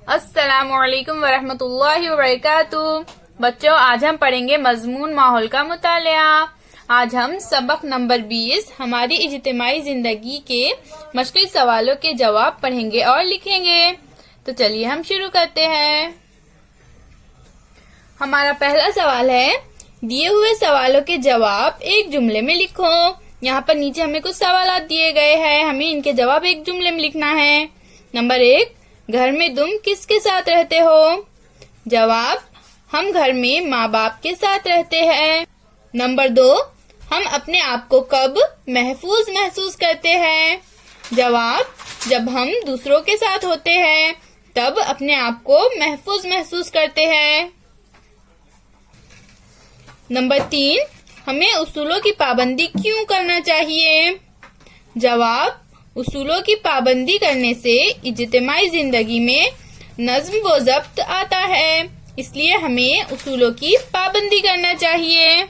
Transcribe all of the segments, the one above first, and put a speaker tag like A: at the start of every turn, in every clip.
A: अस्सलामुअलैकुम वरहमतुल्लाहि वबरकातुहू। बच्चों, आज हम पढ़ेंगे मजमून माहौल का मुतालिया। आज हम सबक नंबर 20 हमारी इज्तिमाई जिंदगी के मुश्किल सवालों के जवाब पढ़ेंगे और लिखेंगे। तो चलिए हम शुरू करते हैं। हमारा पहला सवाल है, दिए हुए सवालों के जवाब एक जुमले में लिखो। यहाँ पर नीचे हमें कुछ सवाल दिए गए हैं, हमें इनके जवाब एक जुमले में लिखना है। नंबर 1, घर में तुम किसके साथ रहते हो? जवाब, हम घर में माँ बाप के साथ रहते हैं। नंबर 2, हम अपने आप को कब महफूज महसूस करते हैं? जवाब, जब हम दूसरों के साथ होते हैं तब अपने आप को महफूज महसूस करते हैं। नंबर 3, हमें उसूलों की पाबंदी क्यों करना चाहिए? जवाब, उसूलों की पाबंदी करने से इज्तिमाई जिंदगी में नज्म व ज़ब्त आता है, इसलिए हमें उसूलों की पाबंदी करना चाहिए।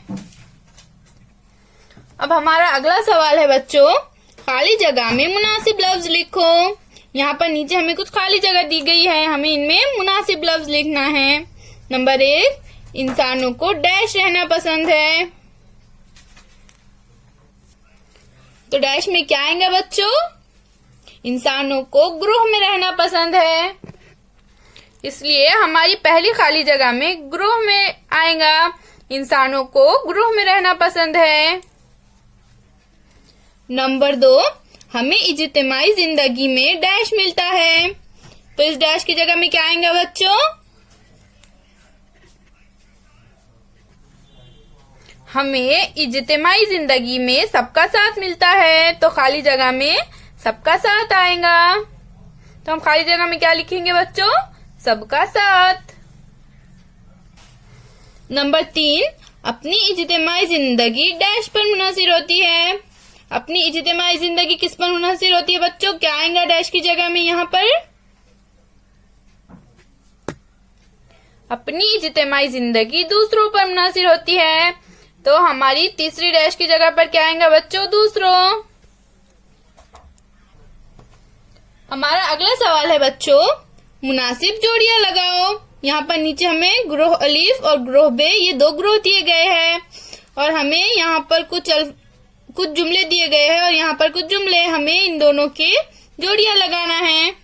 A: अब हमारा अगला सवाल है बच्चों, खाली जगह में मुनासिब लफ्ज लिखो। यहाँ पर नीचे हमें कुछ खाली जगह दी गई है, हमें इनमें मुनासिब लफ्ज लिखना है। नंबर 1, इंसानों को डैश रहना पसंद है। तो डैश में क्या आएगा बच्चों? इंसानों को ग्रोह में रहना पसंद है, इसलिए हमारी पहली खाली जगह में ग्रोह में आएगा। इंसानों को ग्रोह में रहना पसंद है। नंबर 2, हमें इज्तिमाई जिंदगी में डैश मिलता है। तो इस डैश की जगह में क्या आएगा बच्चों? हमें इज्तिमाई जिंदगी में सबका साथ मिलता है, तो खाली जगह में सबका साथ आएगा। तो हम खाली जगह में क्या लिखेंगे बच्चों? सबका साथ। नंबर 3, अपनी इज्तिमाई जिंदगी डैश पर मुनहसिर होती है। अपनी इज्तिमाई जिंदगी किस पर मुनहसिर होती है बच्चों? क्या आएगा डैश की जगह में यहाँ पर? अपनी इज्तिमाई जिंदगी दूसरों पर मुनहसिर होती है, तो हमारी तीसरी डैश की जगह पर क्या आएगा बच्चों? दूसरों। हमारा अगला सवाल है बच्चों, मुनासिब जोड़ियां लगाओ। यहाँ पर नीचे हमें ग्रोह अलीफ और ग्रोह बे, ये 2 ग्रोह दिए गए हैं और हमें यहाँ पर कुछ जुमले दिए गए हैं और यहाँ पर कुछ जुमले, हमें इन दोनों के जोड़ियां लगाना है।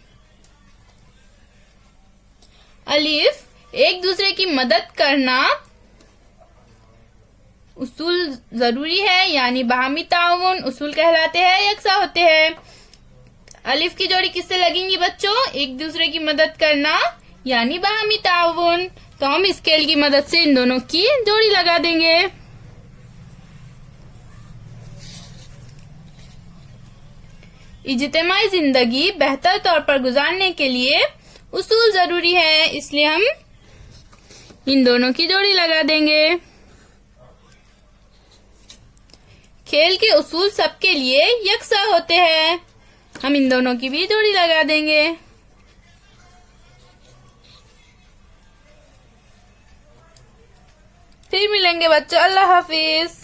A: अलीफ, एक दूसरे की मदद करना उसूल जरूरी है, यानी बाहमी ताउन उसूल कहलाते हैं, यकसा होते हैं। अलिफ की जोड़ी किससे लगेंगी बच्चों? एक दूसरे की मदद करना यानी बाहमी ताउन। तो हम स्केल की मदद से इन दोनों की जोड़ी लगा देंगे। इज्तिमाई जिंदगी बेहतर तौर पर गुजारने के लिए उसूल जरूरी है, इसलिए हम इन दोनों की जोड़ी लगा देंगे। खेल के उसूल सबके लिए यकसा होते हैं, हम इन दोनों की भी जोड़ी लगा देंगे। फिर मिलेंगे बच्चों, अल्लाह हाफिज।